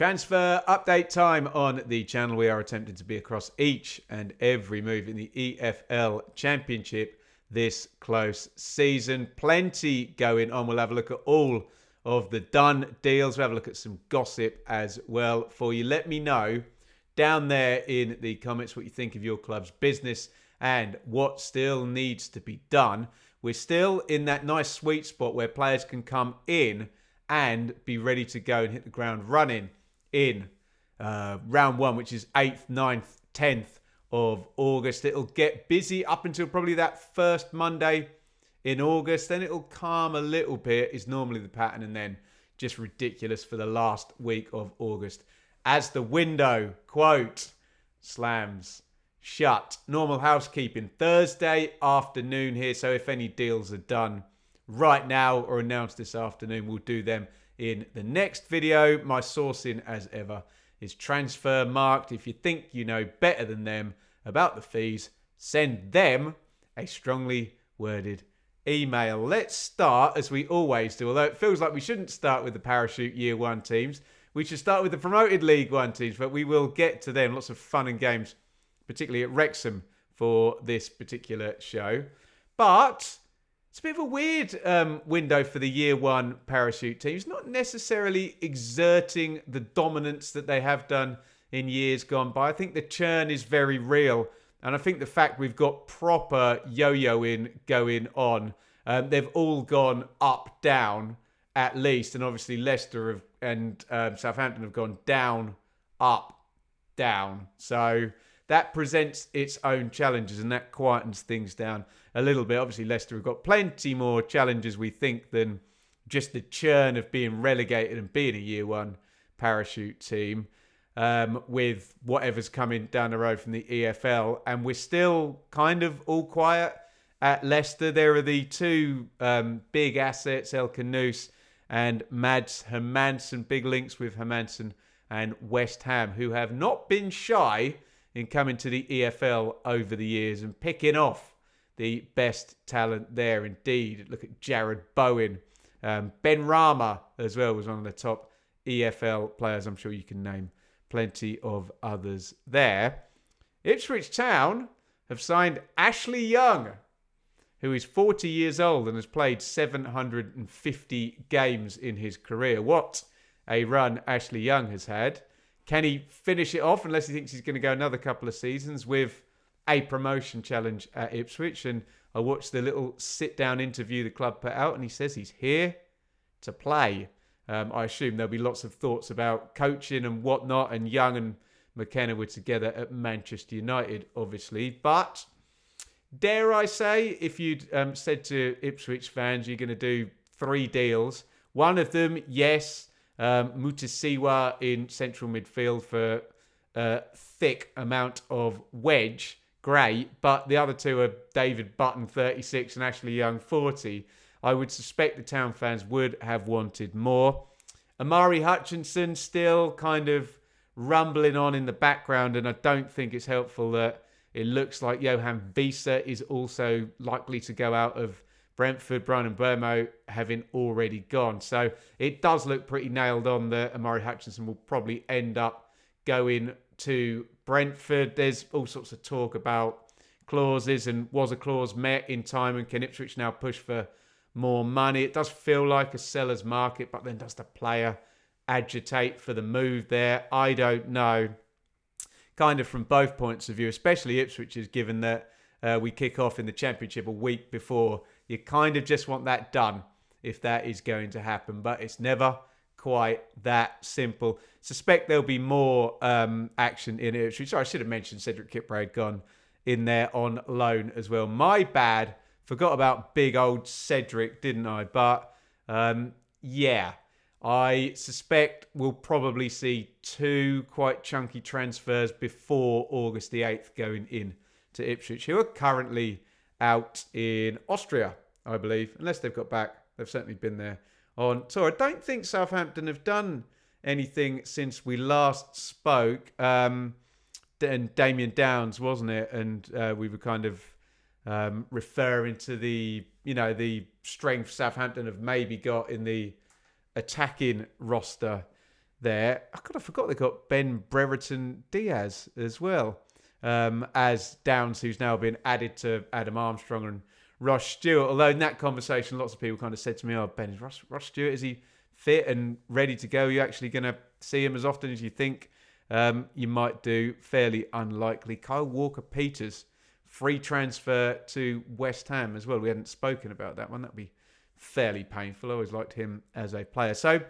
Transfer update time on the channel. We are attempting to be across each and every move in the EFL Championship this close season. Plenty going on. We'll have a look at all of the done deals. We'll have a look at some gossip as well for you. Let me know down there in the comments what you think of your club's business and what still needs to be done. We're still in that nice sweet spot where players can come in and be ready to go and hit the ground running in round one, which is 8th, 9th, 10th of August. It'll get busy up until probably that first Monday in August. Then it'll calm a little bit, is normally the pattern, and then just ridiculous for the last week of August as the window, quote, slams shut. Normal housekeeping Thursday afternoon here, so if any deals are done right now or announced this afternoon, we'll do them in the next video. My sourcing, as ever, is transfer marked. If you think you know better than them about the fees, send them a strongly worded email. Let's start, as we always do, although it feels like we shouldn't start with the parachute year one teams. We should start with the promoted League One teams, but we will get to them. Lots of fun and games, particularly at Wrexham for this particular show. But it's a bit of a weird window for the year one parachute teams, not necessarily exerting the dominance that they have done in years gone by. I think the churn is very real. And I think the fact we've got proper yo-yoing going on, they've all gone up, down at least. And obviously Leicester and Southampton have gone down, up, down. So that presents its own challenges and that quietens things down a little bit. Obviously, Leicester have got plenty more challenges, we think, than just the churn of being relegated and being a year one parachute team with whatever's coming down the road from the EFL. And we're still kind of all quiet at Leicester. There are the two big assets, El Canouse and Mads Hermansen, big links with Hermansen and West Ham, who have not been shy in coming to the EFL over the years and picking off the best talent there indeed. Look at Jared Bowen. Ben Rama as well was one of the top EFL players. I'm sure you can name plenty of others there. Ipswich Town have signed Ashley Young, who is 40 years old and has played 750 games in his career. What a run Ashley Young has had. Can he finish it off, unless he thinks he's going to go another couple of seasons, with a promotion challenge at Ipswich? And I watched the little sit-down interview the club put out, and he says he's here to play. I assume there'll be lots of thoughts about coaching and whatnot, and Young and McKenna were together at Manchester United, obviously. But dare I say, if you'd said to Ipswich fans you're going to do 3 deals, one of them, yes, Mutasiwa in central midfield for a thick amount of wedge, great, but the other two are David Button, 36, and Ashley Young, 40. I would suspect the Town fans would have wanted more. Amari Hutchinson still kind of rumbling on in the background, and I don't think it's helpful that it looks like Johan Visa is also likely to go out of Brentford, Brian Mbeumo having already gone. So it does look pretty nailed on that Amari Hutchinson will probably end up going to Brentford. There's all sorts of talk about clauses, and was a clause met in time, and can Ipswich now push for more money? It does feel like a seller's market, but then does the player agitate for the move there? I don't know. Kind of from both points of view, especially Ipswich's, given that we kick off in the Championship a week before. You kind of just want that done if that is going to happen, but it's never quite that simple. Suspect there'll be more action in Ipswich. Sorry, I should have mentioned Cedric Kipre had gone in there on loan as well. My bad. Forgot about big old Cedric, didn't I? But yeah, I suspect we'll probably see 2 quite chunky transfers before August the 8th going in to Ipswich, who are currently out in Austria, I believe. Unless they've got back. They've certainly been there on tour. I don't think Southampton have done anything since we last spoke. And Damien Downs, wasn't it? And we were kind of referring to the strength Southampton have maybe got in the attacking roster there. I forgot they got Ben Brereton Diaz as well, as Downs, who's now been added to Adam Armstrong and Ross Stewart. Although in that conversation, lots of people kind of said to me, "Oh, Ben, is Ross Stewart, is he fit and ready to go? Are you actually going to see him as often as you think you might do?" Fairly unlikely. Kyle Walker-Peters, free transfer to West Ham as well. We hadn't spoken about that one. That'd be fairly painful. I always liked him as a player. So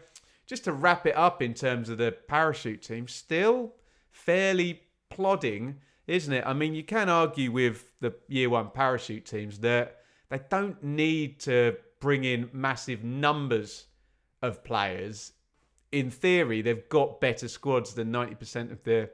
just to wrap it up in terms of the parachute team, still fairly plodding, isn't it? I mean, you can argue with the year one parachute teams that they don't need to bring in massive numbers of players. In theory, they've got better squads than 90% of their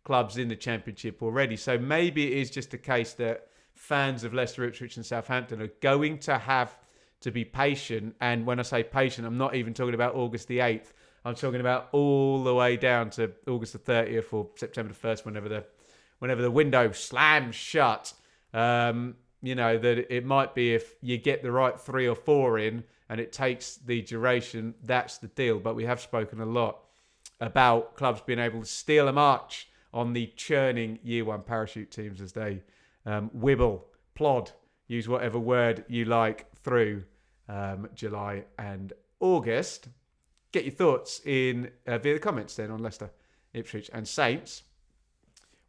clubs in the Championship already. So maybe it is just a case that fans of Leicester, Ipswich and Southampton are going to have to be patient. And when I say patient, I'm not even talking about August the 8th. I'm talking about all the way down to August the 30th or September the 1st, whenever the window slams shut. That it might be if you get the right 3 or 4 in and it takes the duration, that's the deal. But we have spoken a lot about clubs being able to steal a march on the churning year one parachute teams as they plod, use whatever word you like, through July and August. Get your thoughts in via the comments then on Leicester, Ipswich and Saints.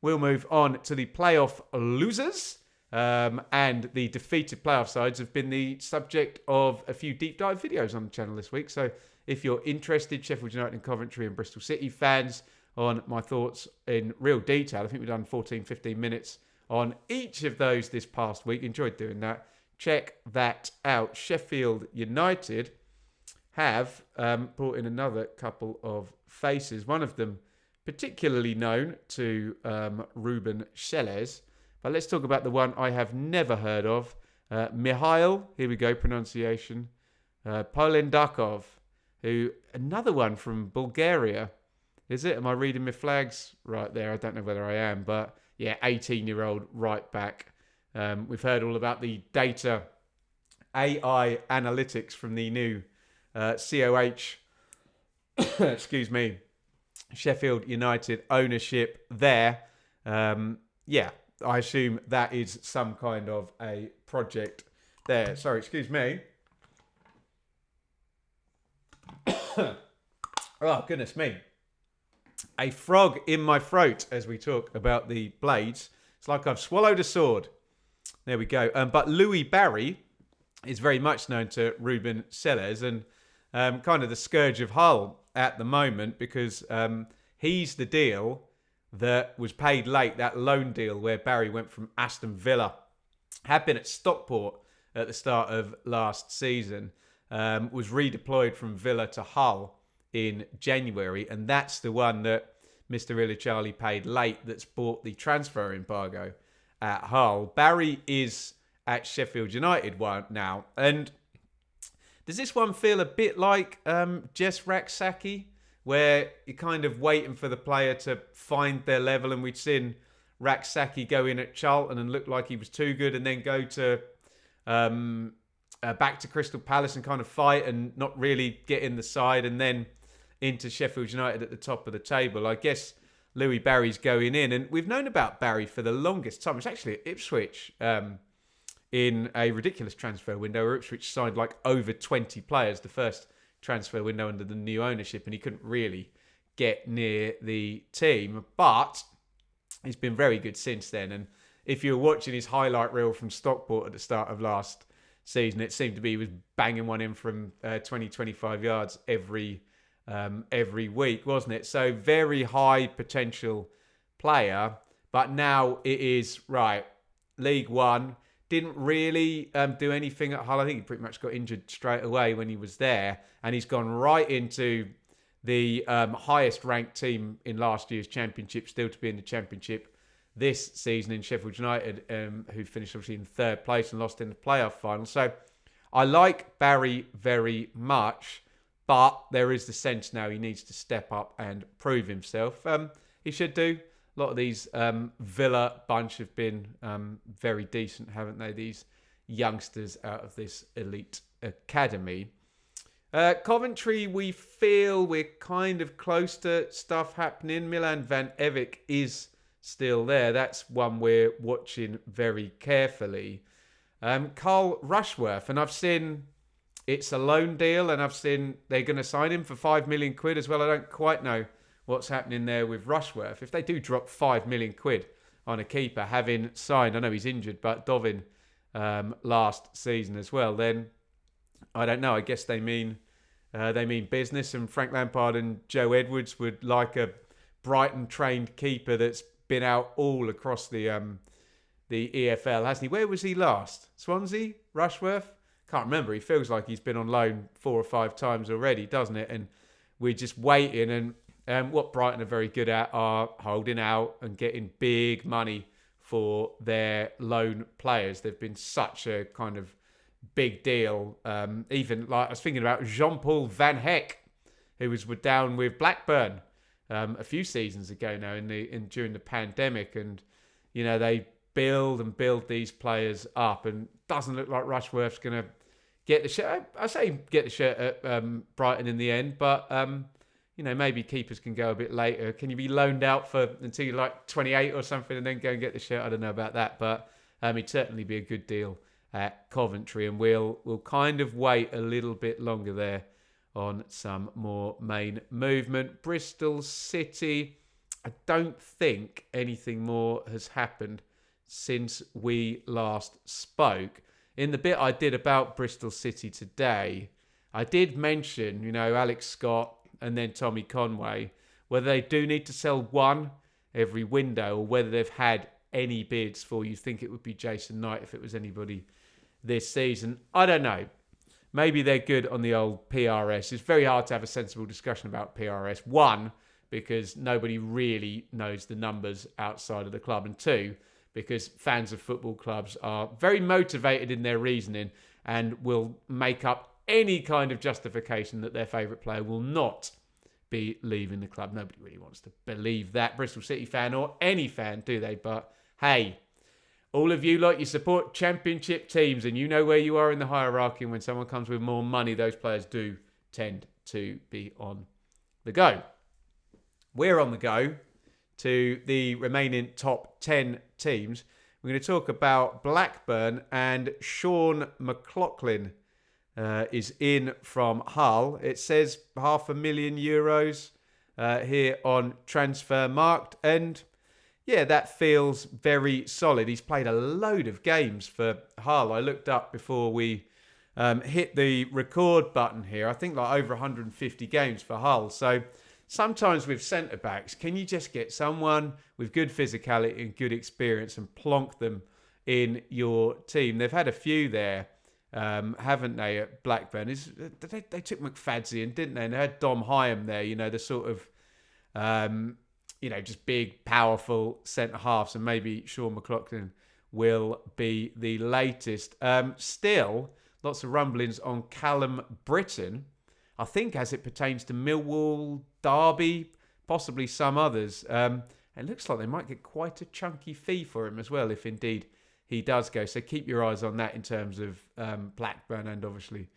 We'll move on to the playoff losers. And the defeated playoff sides have been the subject of a few deep dive videos on the channel this week. So if you're interested, Sheffield United and Coventry and Bristol City fans, on my thoughts in real detail, I think we've done 14, 15 minutes on each of those this past week. Enjoyed doing that. Check that out. Sheffield United have brought in another couple of faces. One of them particularly known to Ruben Selles. But let's talk about the one I have never heard of. Mihail, here we go, pronunciation. Polendakov, who, another one from Bulgaria. Is it? Am I reading my flags right there? I don't know whether I am. But yeah, 18-year-old right back. We've heard all about the data AI analytics from the new COH, excuse me, Sheffield United ownership there. I assume that is some kind of a project there. Sorry, excuse me. Oh, goodness me. A frog in my throat as we talk about the Blades. It's like I've swallowed a sword. There we go. But Louis Barry is very much known to Ruben Selles and kind of the scourge of Hull at the moment because he's the deal that was paid late, that loan deal where Barry went from Aston Villa, had been at Stockport at the start of last season, was redeployed from Villa to Hull in January, and that's the one that Mr. Ilichali paid late that's bought the transfer embargo at Hull. Barry is at Sheffield United now, and does this one feel a bit like Jess Raksaki, where you're kind of waiting for the player to find their level, and we'd seen Raksaki go in at Charlton and look like he was too good and then go to back to Crystal Palace and kind of fight and not really get in the side, and then into Sheffield United at the top of the table. I guess Louis Barry's going in, and we've known about Barry for the longest time. It's actually at Ipswich in a ridiculous transfer window where Ipswich signed like over 20 players, the first transfer window under the new ownership, and he couldn't really get near the team, but he's been very good since then. And if you were watching his highlight reel from Stockport at the start of last season, it seemed to be he was banging one in from 20, 25 yards every week, wasn't it? So very high potential player, but now it is right. League One, didn't really do anything at Hull. I think he pretty much got injured straight away when he was there. And he's gone right into the highest ranked team in last year's Championship, still to be in the Championship this season in Sheffield United, who finished obviously in third place and lost in the playoff final. So I like Barry very much, but there is the sense now he needs to step up and prove himself. He should do. A lot of these Villa bunch have been very decent, haven't they? These youngsters out of this elite academy. Coventry, we feel we're kind of close to stuff happening. Milan Van Evik is still there. That's one we're watching very carefully. Carl Rushworth, and I've seen it's a loan deal, and I've seen they're going to sign him for £5 million as well. I don't quite know what's happening there with Rushworth. If they do drop £5 million on a keeper, having signed, I know he's injured, but Dovin last season as well, then I don't know. I guess they mean business, and Frank Lampard and Joe Edwards would like a Brighton-trained keeper that's been out all across the EFL, hasn't he? Where was he last? Swansea? Rushworth? Can't remember. He feels like he's been on loan 4 or 5 times already, doesn't it? And we're just waiting. And what Brighton are very good at are holding out and getting big money for their loan players. They've been such a kind of big deal. Even like I was thinking about Jean-Paul Van Heck, who was down with Blackburn a few seasons ago now during the pandemic, and they build these players up, and doesn't look like Rushworth's going to get the shirt. I say get the shirt at Brighton in the end, but maybe keepers can go a bit later. Can you be loaned out until you're like 28 or something and then go and get the shirt? I don't know about that, but it'd certainly be a good deal at Coventry, and we'll kind of wait a little bit longer there on some more main movement. Bristol City, I don't think anything more has happened since we last spoke. In the bit I did about Bristol City today, I did mention, Alex Scott and then Tommy Conway, whether they do need to sell one every window or whether they've had any bids for, you think it would be Jason Knight if it was anybody this season. I don't know. Maybe they're good on the old PRS. It's very hard to have a sensible discussion about PRS. One, because nobody really knows the numbers outside of the club. And two, because fans of football clubs are very motivated in their reasoning and will make up any kind of justification that their favourite player will not be leaving the club. Nobody really wants to believe that, Bristol City fan or any fan, do they? But hey, all of you you support championship teams and you know where you are in the hierarchy, and when someone comes with more money, those players do tend to be on the go. We're on the go to the remaining top 10 teams. We're going to talk about Blackburn, and Sean McLaughlin is in from Hull. It says €500,000 here on Transfermarkt, and yeah, that feels very solid. He's played a load of games for Hull. I looked up before we hit the record button here. I think like over 150 games for Hull. So sometimes with centre-backs, can you just get someone with good physicality and good experience and plonk them in your team? They've had a few there, haven't they, at Blackburn? They took McFadzean, didn't they? And they had Dom Hyam there, the sort of, just big, powerful centre-halves, and maybe Sean McLaughlin will be the latest. Still, lots of rumblings on Callum Britton, I think as it pertains to Millwall, Derby, possibly some others. It looks like they might get quite a chunky fee for him as well, if indeed he does go. So keep your eyes on that in terms of Blackburn and obviously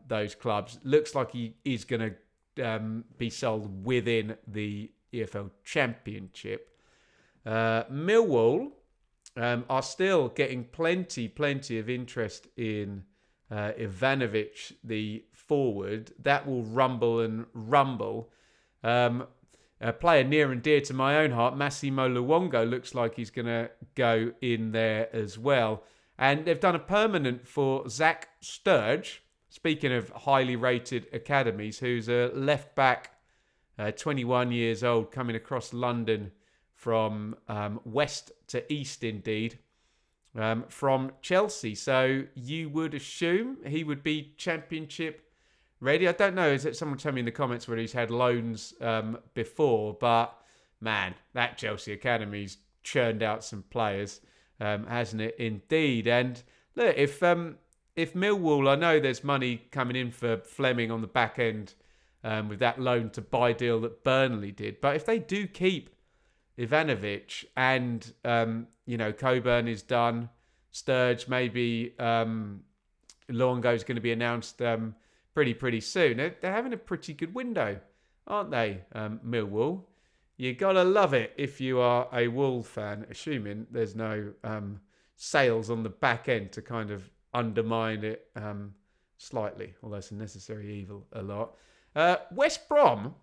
those clubs. Looks like he is going to be sold within the EFL Championship. Millwall are still getting plenty of interest in Ivanovic, the forward. That will rumble and rumble. A player near and dear to my own heart, Massimo Luongo, looks like he's going to go in there as well. And they've done a permanent for Zach Sturge, speaking of highly rated academies, who's a left back, 21 years old, coming across London from west to east indeed, from Chelsea. So you would assume he would be Championship ready. I don't know. Is it someone tell me in the comments whether he's had loans before? But man, that Chelsea academy's churned out some players, hasn't it? Indeed. And look, if Millwall, I know there's money coming in for Fleming on the back end with that loan to buy deal that Burnley did. But if they do keep Ivanovic and Coburn is done, Sturge, maybe Luongo's going to be announced pretty soon. They're having a pretty good window, aren't they, Millwall? You gotta love it if you are a Wool fan, assuming there's no sales on the back end to kind of undermine it slightly, although it's a necessary evil a lot. West Brom,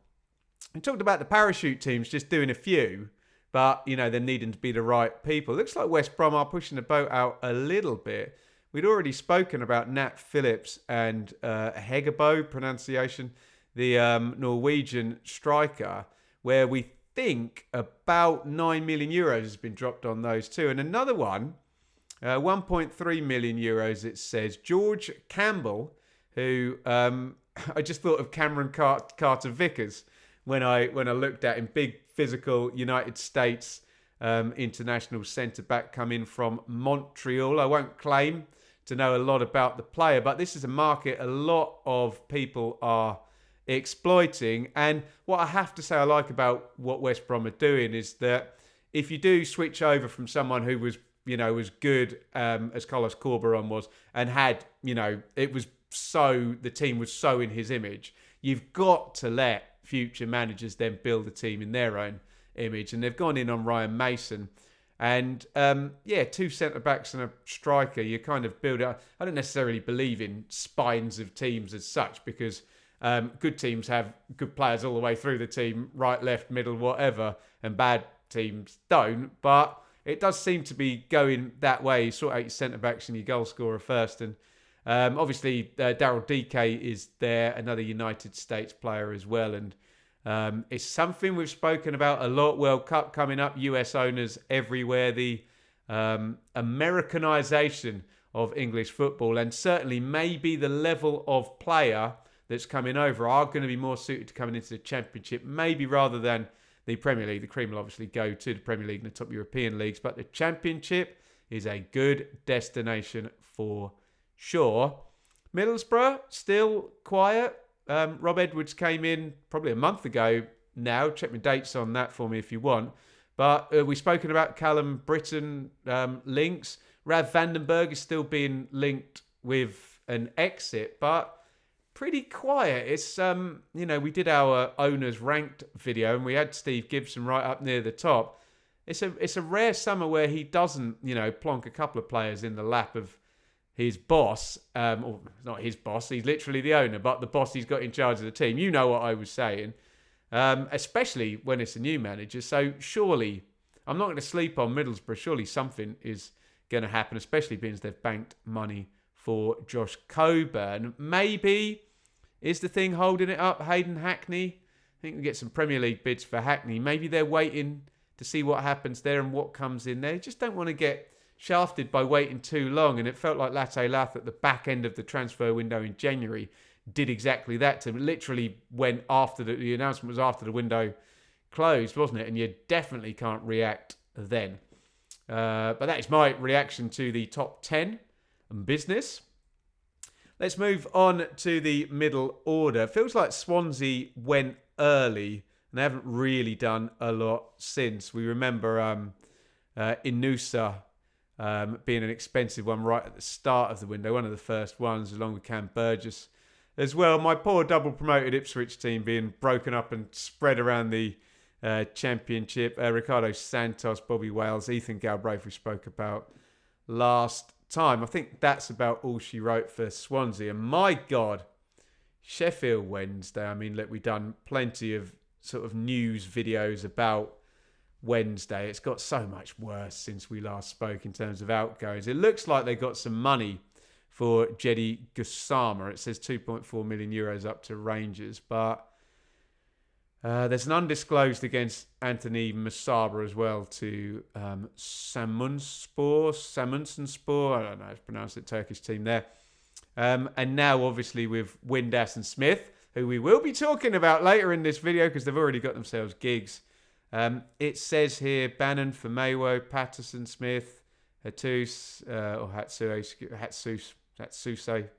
we talked about the parachute teams just doing a few, but, you know, they're needing to be the right people. Looks like West Brom are pushing the boat out a little bit. We'd already spoken about Nat Phillips and Hegebo, pronunciation, the Norwegian striker, where we think about €9 million has been dropped on those two. And another one, 1.3 million euros, it says, George Campbell, who I just thought of Cameron Carter Vickers when I looked at him. Big physical United States international centre-back coming from Montreal. I won't claim to know a lot about the player, but this is a market a lot of people are exploiting. And what I have to say I like about what West Brom are doing is that if you do switch over from someone who was, you know, was good as Carlos Corberan was, and had, you know, it was so, the team was so in his image, you've got to let future managers then build a team in their own image. And they've gone in on Ryan Mason. And, two centre-backs and a striker, you kind of build up. I don't necessarily believe in spines of teams as such, because good teams have good players all the way through the team, right, left, middle, whatever, and bad teams don't. But it does seem to be going that way. You sort out your centre-backs and your goal scorer first. And obviously, Daryl DK is there, another United States player as well. And it's something we've spoken about a lot. World Cup coming up, US owners everywhere, the Americanization of English football, and certainly maybe the level of player that's coming over are going to be more suited to coming into the Championship, maybe rather than the Premier League. The cream will obviously go to the Premier League and the top European leagues, but the Championship is a good destination for sure. Middlesbrough, still quiet. Rob Edwards came in probably a month ago now. Check my dates on that for me if you want. But we've spoken about Callum Britton links. Rav Vandenberg is still being linked with an exit, but pretty quiet. It's, we did our owners ranked video and we had Steve Gibson right up near the top. It's a rare summer where he doesn't, plonk a couple of players in the lap of his boss, or not his boss, he's literally the owner, but the boss he's got in charge of the team. You know what I was saying, especially when it's a new manager. So surely, I'm not going to sleep on Middlesbrough. Surely something is going to happen, especially being they've banked money for Josh Coburn. Maybe is the thing holding it up Hayden Hackney? I think we get some Premier League bids for Hackney. Maybe they're waiting to see what happens there and what comes in there. Just don't want to get shafted by waiting too long. And it felt like Latte Lath at the back end of the transfer window in January did exactly that to him. It literally went after the announcement was after the window closed, wasn't it? And you definitely can't react then. But that is my reaction to the top 10 and business. Let's move on to the middle order. Feels like Swansea went early and they haven't really done a lot since. We remember Inusa being an expensive one right at the start of the window, one of the first ones, along with Cam Burgess as well. My poor double promoted Ipswich team being broken up and spread around the Championship. Ricardo Santos, Bobby Wales, Ethan Galbraith we spoke about last time. I think that's about all she wrote for Swansea. And my God, Sheffield Wednesday. I mean, look, we've done plenty of sort of news videos about Wednesday. It's got so much worse since we last spoke in terms of outgoings. It looks like they got some money for Jedi Gusama. It says 2.4 million euros up to Rangers, but there's an undisclosed against Anthony Masaba as well to Samsunspor. I don't know how to pronounce it, Turkish team there. And now obviously with Windass and Smith, who we will be talking about later in this video because they've already got themselves gigs. It says here, Bannon for Mayo, Patterson, Smith, Hattus, or Hatsuse,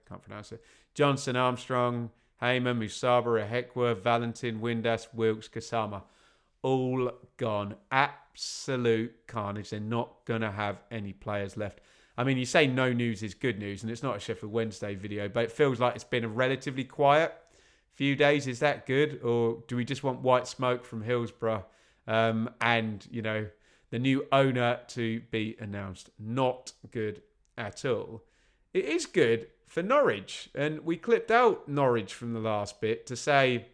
can't pronounce it. Johnson, Armstrong, Heyman, Musaba, Ehekwa, Valentin, Windass, Wilkes, Kasama. All gone. Absolute carnage. They're not going to have any players left. I mean, you say no news is good news, and it's not a Sheffield Wednesday video, but it feels like it's been a relatively quiet few days. Is that good, or do we just want white smoke from Hillsborough and, you know, the new owner to be announced? Not good at all. It is good for Norwich, and we clipped out Norwich from the last bit to say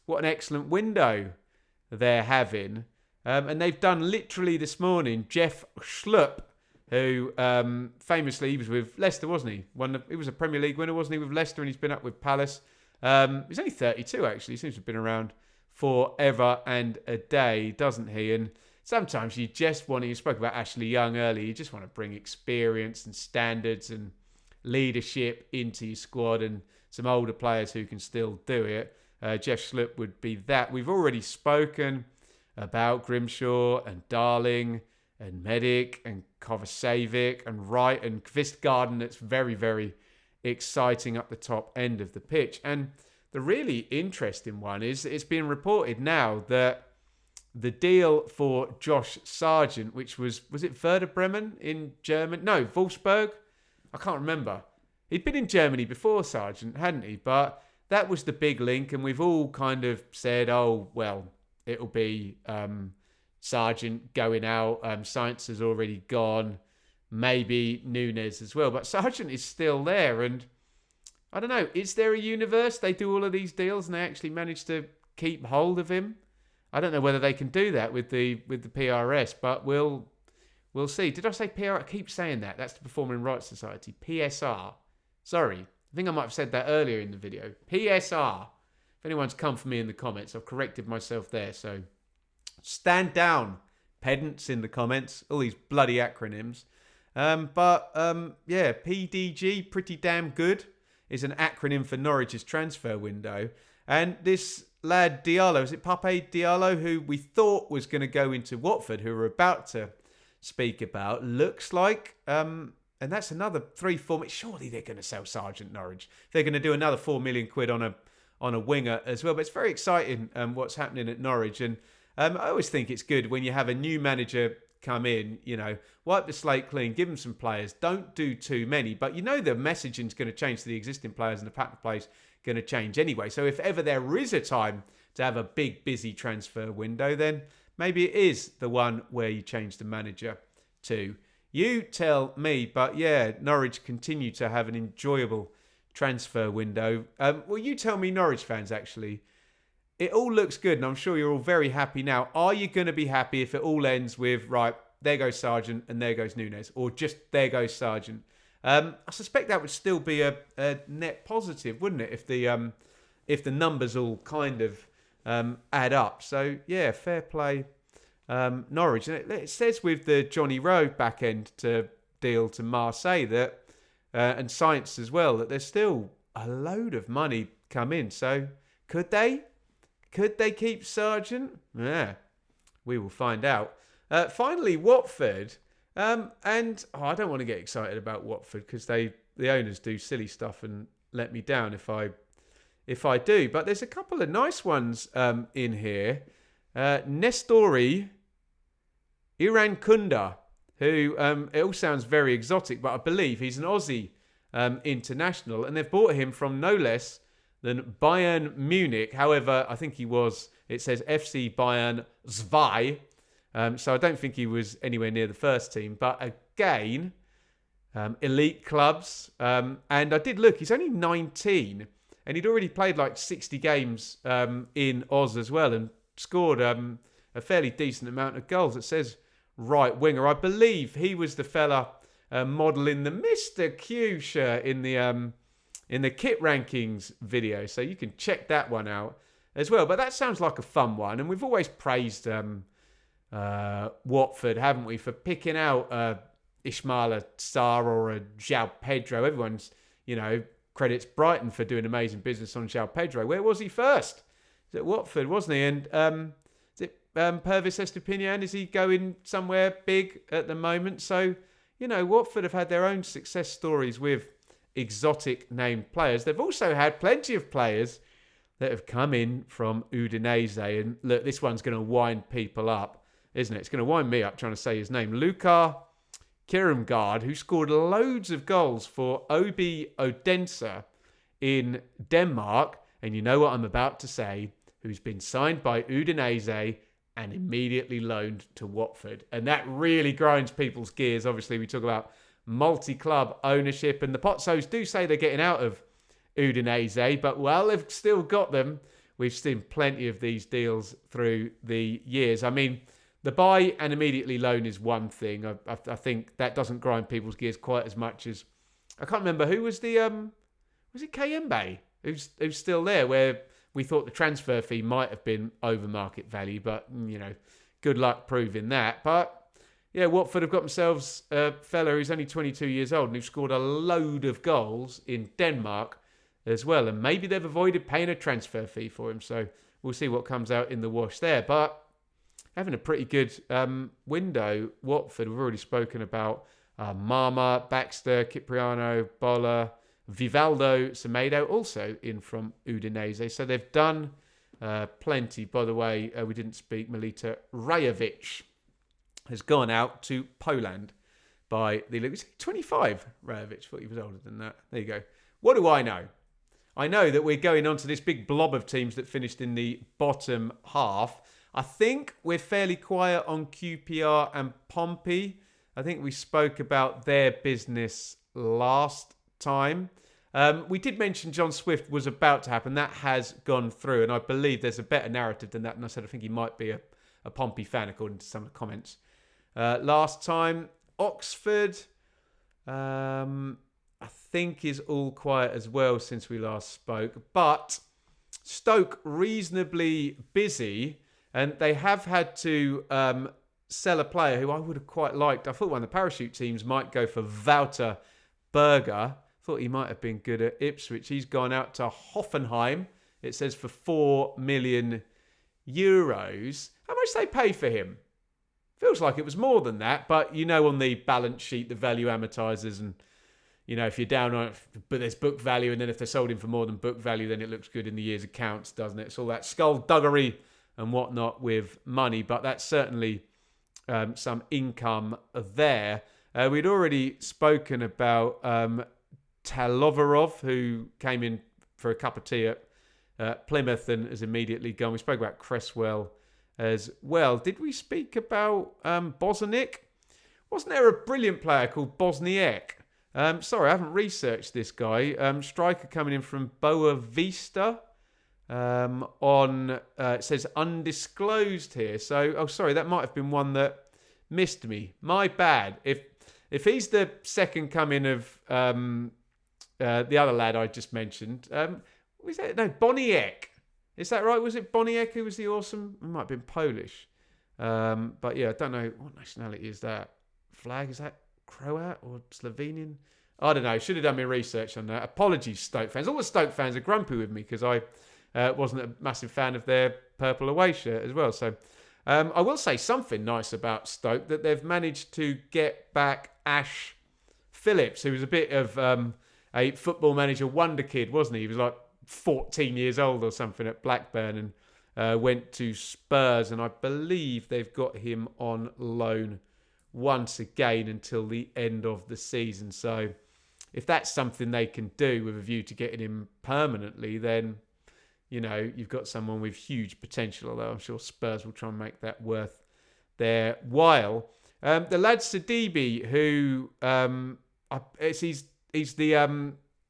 what an excellent window they're having. And they've done literally this morning, Jeff Schlupp, who famously, he was with Leicester, wasn't he? He was a Premier League winner, wasn't he, with Leicester, and he's been up with Palace. He's only 32, actually. He seems to have been around forever and a day, doesn't he? And sometimes you just want to, you spoke about Ashley Young earlier, you just want to bring experience and standards and leadership into your squad, and some older players who can still do it. Jeff Schlupp would be that. We've already spoken about Grimshaw and Darling and Medic and Kovacevic and Wright and Kvistgarden. That's very, very exciting up the top end of the pitch. And the really interesting one is it's being reported now that the deal for Josh Sargent, which was it Werder Bremen in Germany? No, Wolfsburg? I can't remember. He'd been in Germany before Sargent, hadn't he? But that was the big link, and we've all kind of said, oh, well, it'll be Sargent going out. Sainz has already gone. Maybe Nunes as well. But Sargent is still there, and I don't know, is there a universe they do all of these deals and they actually manage to keep hold of him? I don't know whether they can do that with the PRS, but we'll see. Did I say PR? I keep saying that. That's the Performing Rights Society. PSR. Sorry. I think I might have said that earlier in the video. PSR. If anyone's come for me in the comments, I've corrected myself there. So stand down, pedants in the comments. All these bloody acronyms. Yeah, PDG, pretty damn good, is an acronym for Norwich's transfer window. And this lad Diallo, is it Pape Diallo, who we thought was going to go into Watford, who we're about to speak about, looks like, and that's another 3-4. Surely they're going to sell Sargent Norwich. They're going to do another 4 million quid on a winger as well. But it's very exciting what's happening at Norwich, and I always think it's good when you have a new manager come in, you know, wipe the slate clean, give them some players, don't do too many, but you know the messaging's going to change to the existing players and the pattern of plays going to change anyway. So if ever there is a time to have a big, busy transfer window, then maybe it is the one where you change the manager to. You tell me, but yeah, Norwich continue to have an enjoyable transfer window. Well, you tell me, Norwich fans, actually, it all looks good, and I'm sure you're all very happy now. Are you going to be happy if it all ends with, right, there goes Sargent and there goes Nunes, or just there goes Sargent? I suspect that would still be a net positive, wouldn't it, if the numbers all kind of add up. So, yeah, fair play, Norwich. And it says with the Johnny Rowe back end to deal to Marseille that, and Sainz as well, that there's still a load of money come in. So, could they? Could they keep Sargent? Yeah, we will find out. Finally, Watford. I don't want to get excited about Watford because the owners do silly stuff and let me down if I do. But there's a couple of nice ones in here. Nestori Irankunda, who it all sounds very exotic, but I believe he's an Aussie international, and they've bought him from no less than Bayern Munich. However, I think it says FC Bayern 2. So I don't think he was anywhere near the first team. But again, elite clubs. And I did look, he's only 19. And he'd already played like 60 games in Oz as well, and scored a fairly decent amount of goals. It says right winger. I believe he was the fella modelling the Mr. Q shirt in the kit rankings video, so you can check that one out as well. But that sounds like a fun one, and we've always praised Watford, haven't we, for picking out Ismaila Sarr or a João Pedro. Everyone's, credits Brighton for doing amazing business on João Pedro. Where was he first? Is it Watford, wasn't he? And is it Pervis Estupiñán? Is he going somewhere big at the moment? So, Watford have had their own success stories with exotic named players. They've also had plenty of players that have come in from Udinese. And look, this one's going to wind people up, isn't it? It's going to wind me up trying to say his name. Luka Kierkegaard, who scored loads of goals for OB Odense in Denmark. And you know what I'm about to say, who's been signed by Udinese and immediately loaned to Watford. And that really grinds people's gears. Obviously, we talk about multi-club ownership, and the Pozzos do say they're getting out of Udinese, but well, they've still got them. We've seen plenty of these deals through the years. I mean, the buy and immediately loan is one thing. I think that doesn't grind people's gears quite as much as, I can't remember who was the was it Kayembe who's still there, where we thought the transfer fee might have been over market value, but good luck proving that. But yeah, Watford have got themselves a fella who's only 22 years old and who scored a load of goals in Denmark as well, and maybe they've avoided paying a transfer fee for him, so we'll see what comes out in the wash there. But having a pretty good window, Watford. We've already spoken about Marma, Baxter, Cipriano, Bola, Vivaldo, Semedo, also in from Udinese. So they've done plenty. By the way, we didn't speak. Milita Rajovic has gone out to Poland by the league. He's 25, Rajovic. Thought he was older than that. There you go. What do I know? I know that we're going on to this big blob of teams that finished in the bottom half. I think we're fairly quiet on QPR and Pompey. I think we spoke about their business last time. We did mention John Swift was about to happen. That has gone through, and I believe there's a better narrative than that. And I said I think he might be a Pompey fan, according to some of the comments. Last time, Oxford, I think is all quiet as well since we last spoke. But Stoke reasonably busy, and they have had to sell a player who I would have quite liked. I thought one of the parachute teams might go for Wouter Berger. Thought he might have been good at Ipswich. He's gone out to Hoffenheim. It says for €4 million. How much they pay for him? Feels like it was more than that, but on the balance sheet, the value amortizers, and if you're down on it, but there's book value, and then if they're sold in for more than book value, then it looks good in the year's accounts, doesn't it? It's all that skullduggery and whatnot with money, but that's certainly some income there. We'd already spoken about Talovarov, who came in for a cup of tea at Plymouth and has immediately gone. We spoke about Cresswell as well. Did we speak about Bosniak? Wasn't there a brilliant player called Bosniak? Sorry, I haven't researched this guy. Striker coming in from Boa Vista. It says undisclosed here. So, sorry, that might have been one that missed me. My bad. If he's the second coming of the other lad I just mentioned, was that Boniek? Is that right? Was it Boniek who was the awesome? It might have been Polish. But yeah, I don't know what nationality is that. Flag, is that Croat or Slovenian? I don't know. Should have done my research on that. Apologies, Stoke fans. All the Stoke fans are grumpy with me because I wasn't a massive fan of their purple away shirt as well. So I will say something nice about Stoke, that they've managed to get back Ash Phillips, who was a bit of a football manager wonder kid, wasn't he? He was like 14 years old or something at Blackburn and went to Spurs. And I believe they've got him on loan once again until the end of the season. So if that's something they can do with a view to getting him permanently, then you've got someone with huge potential, although I'm sure Spurs will try and make that worth their while. The lad Sidibe, who he's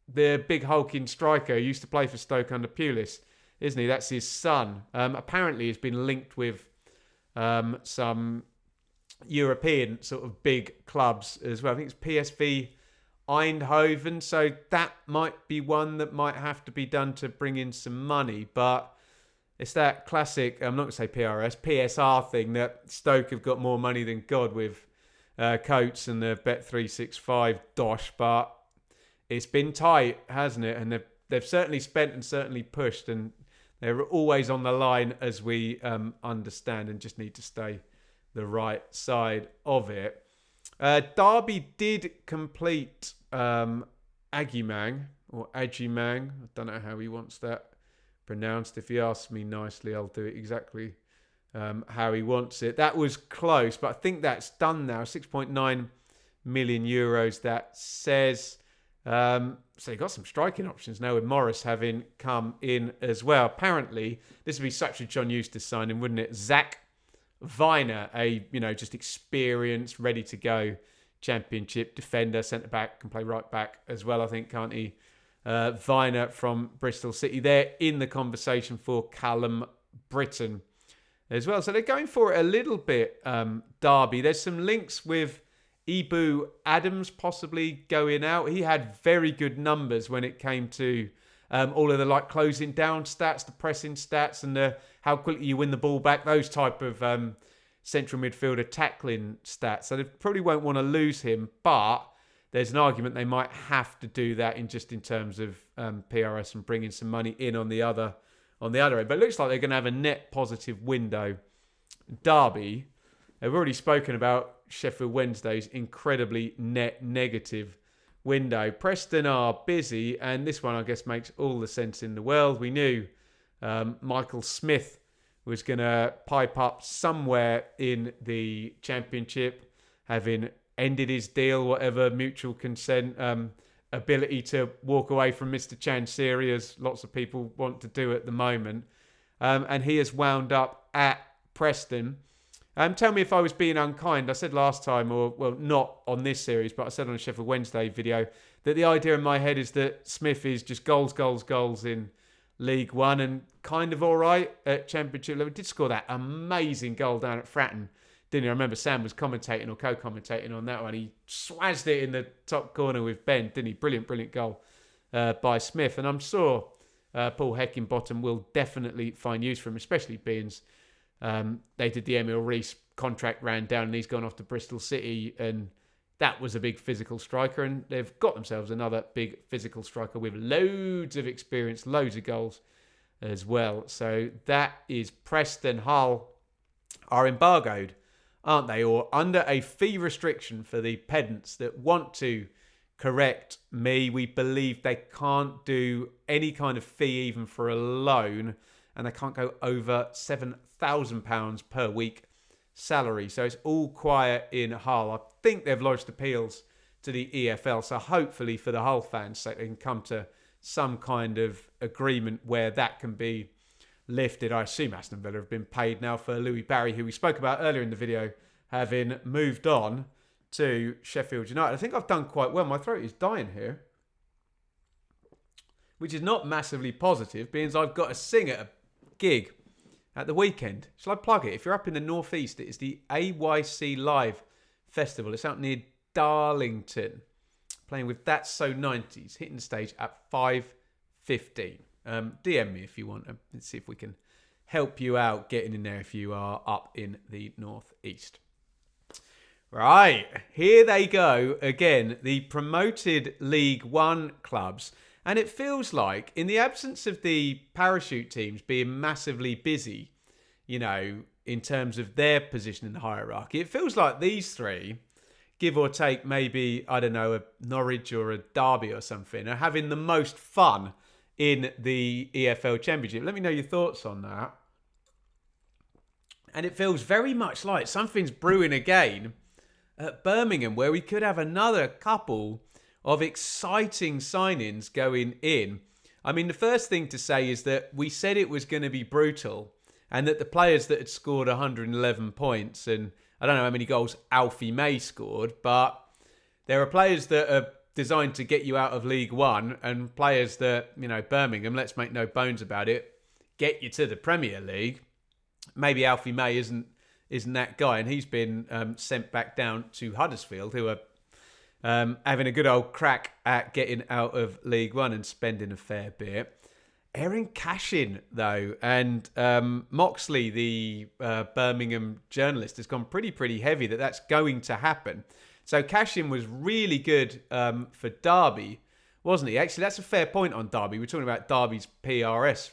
the big hulking striker who used to play for Stoke under Pulis, isn't he? That's his son. Apparently he's been linked with some European sort of big clubs as well. I think it's PSV Eindhoven, so that might be one that might have to be done to bring in some money, but it's that classic, I'm not going to say PSR thing, that Stoke have got more money than God with Coates and the Bet365 dosh, but it's been tight, hasn't it? And they've certainly spent and certainly pushed, and they're always on the line, as we understand, and just need to stay the right side of it. Derby did complete Agimang, or Agimang. I don't know how he wants that pronounced. If he asks me nicely, I'll do it exactly how he wants it. That was close, but I think that's done now. 6.9 million euros, that says. So you've got some striking options now with Morris having come in as well. Apparently, this would be such a John Eustace signing, wouldn't it? Zach Viner, just experienced, ready to go Championship defender, centre back, can play right back as well, I think, can't he? Viner from Bristol City. They're in the conversation for Callum Britton as well. So they're going for it a little bit, Derby. There's some links with Ibu Adams possibly going out. He had very good numbers when it came to all of the closing down stats, the pressing stats, and how quickly you win the ball back, those type of central midfielder tackling stats. So they probably won't want to lose him, but there's an argument they might have to do that in terms of PRS and bringing some money in on the other end. But it looks like they're going to have a net positive window. Derby, they've already spoken about Sheffield Wednesday's incredibly net negative window. Preston are busy, and this one, I guess, makes all the sense in the world. We knew Michael Smith was going to pipe up somewhere in the Championship, having ended his deal, whatever, mutual consent, ability to walk away from Mr. Chansiri, as lots of people want to do at the moment. And he has wound up at Preston. Tell me if I was being unkind. I said last time, not on this series, but I said on a Sheffield Wednesday video, that the idea in my head is that Smith is just goals in League One and kind of all right at Championship level. He did score that amazing goal down at Fratton, didn't he? I remember Sam was commentating or co-commentating on that one. He swazzed it in the top corner with Ben, didn't he? Brilliant goal by Smith. And I'm sure Paul Heckingbottom will definitely find use for him, especially being they did the Emil Rees contract ran down and he's gone off to Bristol City, and that was a big physical striker, and they've got themselves another big physical striker with loads of experience, loads of goals as well. So that is Preston. Hull are embargoed, aren't they, or under a fee restriction for the pedants that want to correct me. We believe they can't do any kind of fee even for a loan, and they can't go over £7,000 per week salary. So it's all quiet in Hull. I think they've lodged appeals to the EFL. So hopefully for the Hull fans, so they can come to some kind of agreement where that can be lifted. I assume Aston Villa have been paid now for Louis Barry, who we spoke about earlier in the video, having moved on to Sheffield United. I think I've done quite well. My throat is dying here, which is not massively positive, being as I've got to sing at a gig at the weekend. Shall I plug it? If you're up in the northeast, it's the AYC Live Festival. It's out near Darlington, playing with That's So 90s, hitting the stage at 5:15. DM me if you want. Let's see if we can help you out getting in there if you are up in the northeast. Right, here they go again, the promoted League One clubs. And it feels like, in the absence of the parachute teams being massively busy, in terms of their position in the hierarchy, it feels like these three, give or take maybe, I don't know, a Norwich or a Derby or something, are having the most fun in the EFL Championship. Let me know your thoughts on that. And it feels very much like something's brewing again at Birmingham, where we could have another couple of exciting signings going in. I mean, the first thing to say is that we said it was going to be brutal, and that the players that had scored 111 points, and I don't know how many goals Alfie May scored, but there are players that are designed to get you out of League One, and players that, Birmingham, let's make no bones about it, get you to the Premier League. Maybe Alfie May isn't that guy, and he's been sent back down to Huddersfield, who are having a good old crack at getting out of League One and spending a fair bit. Aaron Cashin, though, and Moxley, the Birmingham journalist, has gone pretty heavy that that's going to happen. So Cashin was really good for Derby, wasn't he? Actually, that's a fair point on Derby. We're talking about Derby's PRS,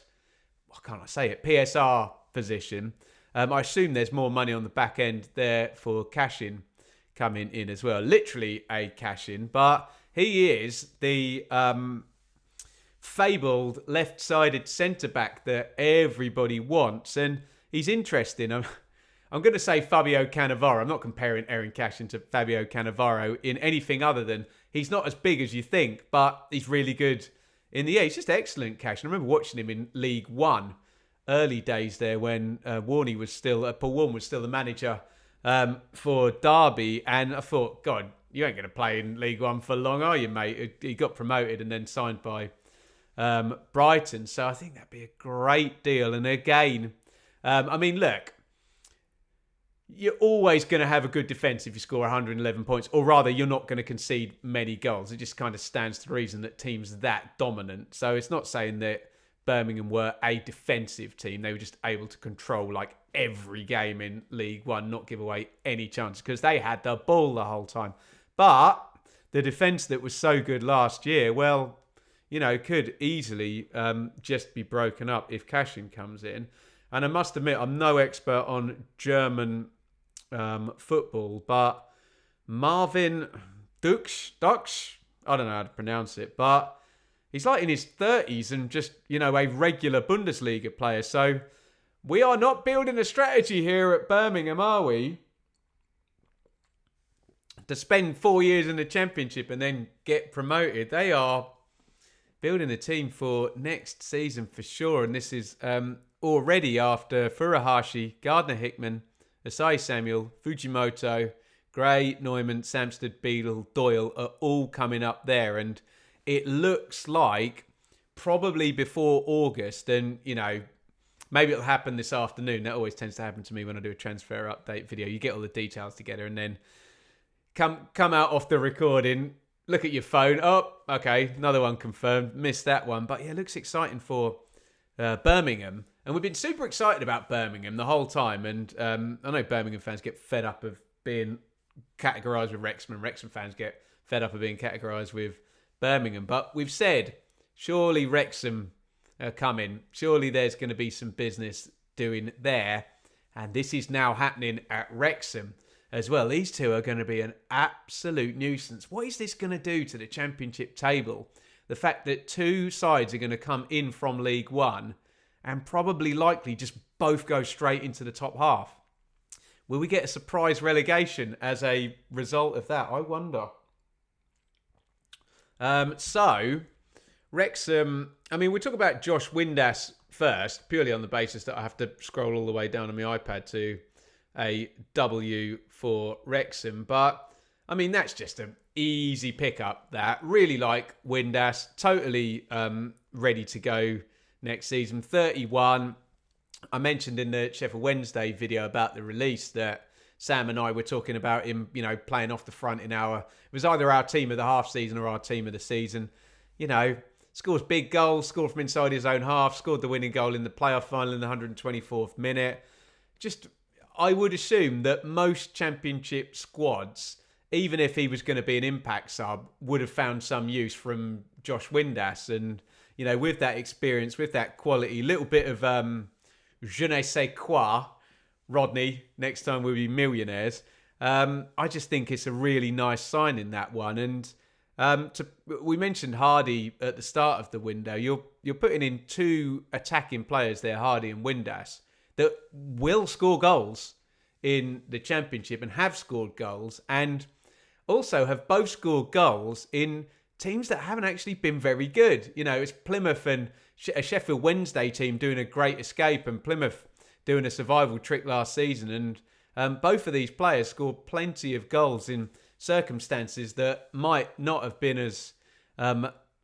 what can't I say it, PSR position. I assume there's more money on the back end there for Cashin coming in as well. Literally a cash-in, but he is the fabled left-sided centre-back that everybody wants, and he's interesting. I'm going to say Fabio Cannavaro. I'm not comparing Erin Cashin to Fabio Cannavaro in anything other than he's not as big as you think, but he's really good in the air. He's just excellent, Cashin. I remember watching him in League One, early days there when Paul Warne was still the manager for Derby, and I thought, God, you ain't going to play in League One for long, are you, mate? He got promoted and then signed by Brighton, so I think that'd be a great deal. And again, I mean, look, you're always going to have a good defence if you score 111 points, or rather, you're not going to concede many goals. It just kind of stands to reason that teams that dominant. So it's not saying that Birmingham were a defensive team. They were just able to control like every game in League One, not give away any chance because they had the ball the whole time. But the defence that was so good last year, well, you know, could easily just be broken up if Cashin comes in. And I must admit, I'm no expert on German football, but Marvin Dux, I don't know how to pronounce it, but he's like in his 30s and just, you know, a regular Bundesliga player. So we are not building a strategy here at Birmingham, are we? To spend 4 years in the Championship and then get promoted. They are building a team for next season for sure. And this is already after Furuhashi, Gardner-Hickman, Asai Samuel, Fujimoto, Gray, Neumann, Samsted, Beadle, Doyle are all coming up there. And it looks like probably before August, and, you know, maybe it'll happen this afternoon. That always tends to happen to me when I do a transfer update video. You get all the details together and then come out off the recording, look at your phone. Oh, okay, another one confirmed. Missed that one. But yeah, it looks exciting for Birmingham. And we've been super excited about Birmingham the whole time. And I know Birmingham fans get fed up of being categorised with Wrexham, and Wrexham fans get fed up of being categorised with Birmingham. But we've said, surely Wrexham are coming. Surely there's going to be some business doing there. And this is now happening at Wrexham as well. These two are going to be an absolute nuisance. What is this going to do to the Championship table? The fact that two sides are going to come in from League One and probably likely just both go straight into the top half. Will we get a surprise relegation as a result of that? I wonder. So, Wrexham, I mean, we'll talk about Josh Windass first, purely on the basis that I have to scroll all the way down on my iPad to a W for Wrexham. But, I mean, that's just an easy pickup, that. Really like Windass, totally ready to go next season. 31. I mentioned in the Sheffield Wednesday video about the release that Sam and I were talking about him, you know, playing off the front in it was either our team of the half season or our team of the season. You know, scores big goals, scored from inside his own half, scored the winning goal in the playoff final in the 124th minute. Just, I would assume that most Championship squads, even if he was going to be an impact sub, would have found some use from Josh Windass. And, you know, with that experience, with that quality, little bit of je ne sais quoi, Rodney, next time we'll be millionaires. I just think it's a really nice signing, that one. And we mentioned Hardy at the start of the window. You're putting in two attacking players there, Hardy and Windass, that will score goals in the Championship and have scored goals, and also have both scored goals in teams that haven't actually been very good. You know, it's Plymouth and a Sheffield Wednesday team doing a great escape, and Plymouth doing a survival trick last season. And both of these players scored plenty of goals in circumstances that might not have been as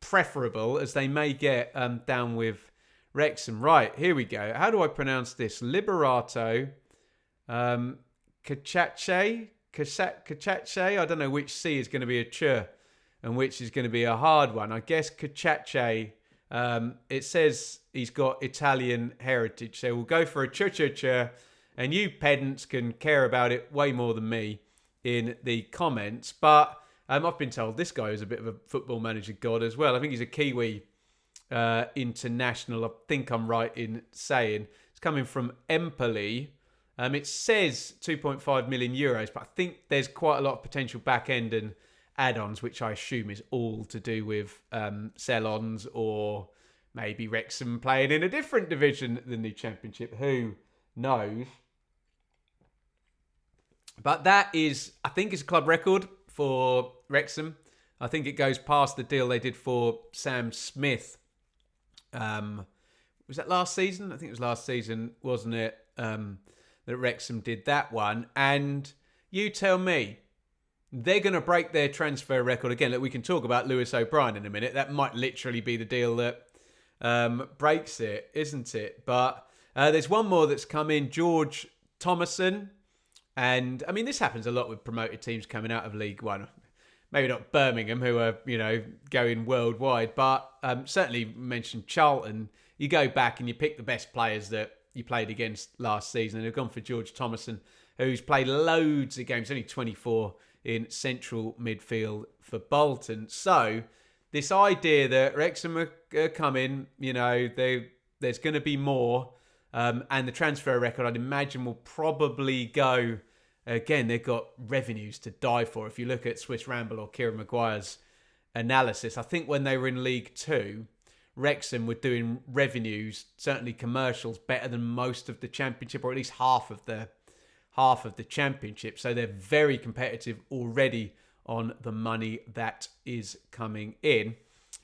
preferable as they may get down with Wrexham. Right, here we go. How do I pronounce this? Liberato Kachache? I don't know which C is going to be a ch and which is going to be a hard one. I guess Kachache. It says he's got Italian heritage, so we'll go for a ch. And you pedants can care about it way more than me in the comments. But I've been told this guy is a bit of a football manager god as well. I think he's a Kiwi international. I think I'm right in saying. It's coming from Empoli. It says 2.5 million euros, but I think there's quite a lot of potential back end and add-ons, which I assume is all to do with sell-ons, or maybe Wrexham playing in a different division than the Championship. Who knows? But that is, I think it's a club record for Wrexham. I think it goes past the deal they did for Sam Smith. Was that last season? I think it was last season, wasn't it? That Wrexham did that one. And you tell me, they're going to break their transfer record again. Look, we can talk about Lewis O'Brien in a minute. That might literally be the deal that breaks it, isn't it? But there's one more that's come in, George Thomason. And, I mean, this happens a lot with promoted teams coming out of League One. Maybe not Birmingham, who are, going worldwide. But certainly mentioned Charlton. You go back and you pick the best players that you played against last season. And they've gone for George Thomason, who's played loads of games, only 24 in central midfield for Bolton. So this idea that Wrexham are coming, there's going to be more. And the transfer record, I'd imagine, will probably go. Again, they've got revenues to die for. If you look at Swiss Ramble or Kieran Maguire's analysis, I think when they were in League Two, Wrexham were doing revenues, certainly commercials, better than most of the Championship, or at least half of the Championship. So they're very competitive already on the money that is coming in.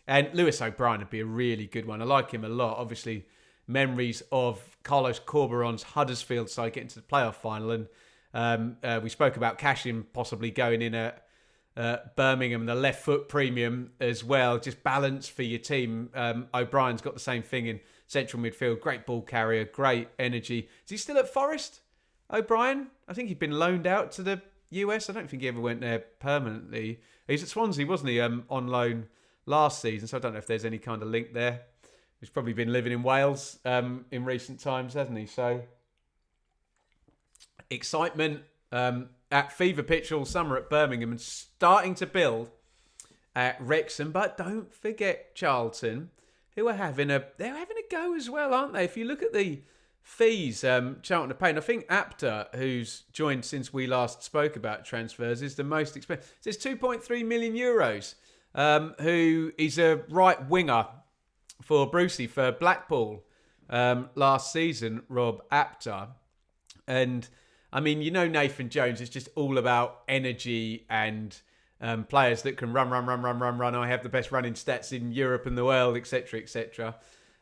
And Lewis O'Brien would be a really good one. I like him a lot. Obviously, memories of Carlos Corberon's Huddersfield side getting to the playoff final. And we spoke about Cashin possibly going in at Birmingham, the left foot premium as well. Just balance for your team. O'Brien's got the same thing in central midfield. Great ball carrier, great energy. Is he still at Forest, O'Brien? I think he'd been loaned out to the US. I don't think he ever went there permanently. He's at Swansea, wasn't he, on loan last season? So I don't know if there's any kind of link there. He's probably been living in Wales in recent times, hasn't he? So excitement at fever pitch all summer at Birmingham and starting to build at Wrexham. But don't forget Charlton, who are having a go as well, aren't they? If you look at the fees Charlton are paying, I think Apter, who's joined since we last spoke about transfers, is the most expensive. So it's 2.3 million euros. Who is a right winger for Brucey for Blackpool last season, Rob Apter. And I mean, Nathan Jones is just all about energy and players that can run. I have the best running stats in Europe and the world, etc., etc.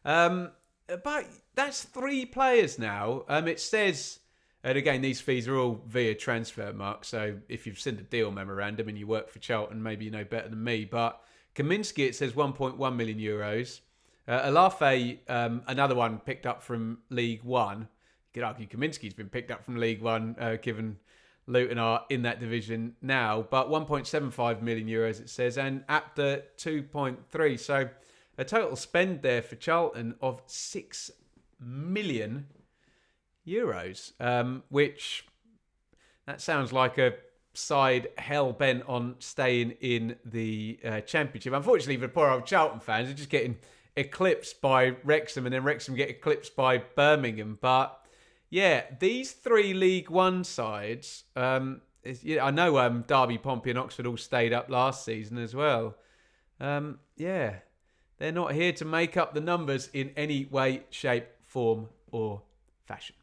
But that's 3 players now. It says, and again, these fees are all via transfer mark. So if you've seen the deal memorandum and you work for Charlton, maybe you know better than me. But Kaminsky, it says 1.1 million euros. Alafe, another one picked up from League One. You could argue Kaminsky's been picked up from League One, given Luton are in that division now. But 1.75 million euros, it says, and Apter 2.3. So a total spend there for Charlton of 6 million euros, which that sounds like a side hell-bent on staying in the Championship. Unfortunately for poor old Charlton fans, they're just getting eclipsed by Wrexham, and then Wrexham get eclipsed by Birmingham. But yeah, these 3 League One sides, I know Derby, Pompey and Oxford all stayed up last season as well. They're not here to make up the numbers in any way, shape, form or fashion.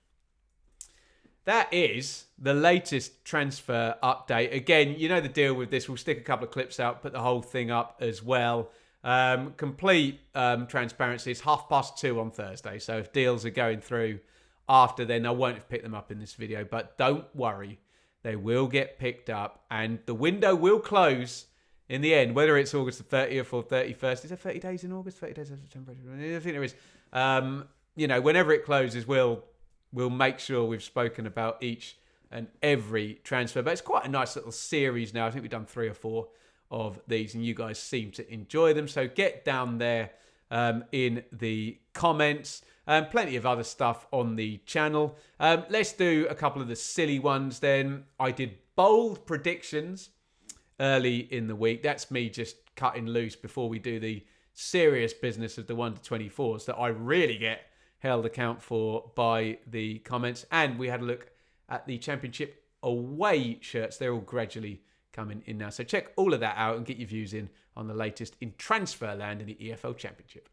That is the latest transfer update. Again, you know the deal with this. We'll stick a couple of clips out, put the whole thing up as well. Complete transparency. It's 2:30 on Thursday. So if deals are going through after then, I won't have picked them up in this video. But don't worry. They will get picked up. And the window will close in the end, whether it's August the 30th or 31st. Is there 30 days in August? 30 days in September? I think there is. Whenever it closes, we'll make sure we've spoken about each and every transfer. But it's quite a nice little series now. I think we've done 3 or 4 of these, and you guys seem to enjoy them. So get down there in the comments. Plenty of other stuff on the channel. Let's do a couple of the silly ones then. I did bold predictions early in the week. That's me just cutting loose before we do the serious business of the 1 to 24s that I really get held account for by the comments. And we had a look at the Championship away shirts. They're all gradually coming in now. So check all of that out and get your views in on the latest in Transferland in the EFL Championship.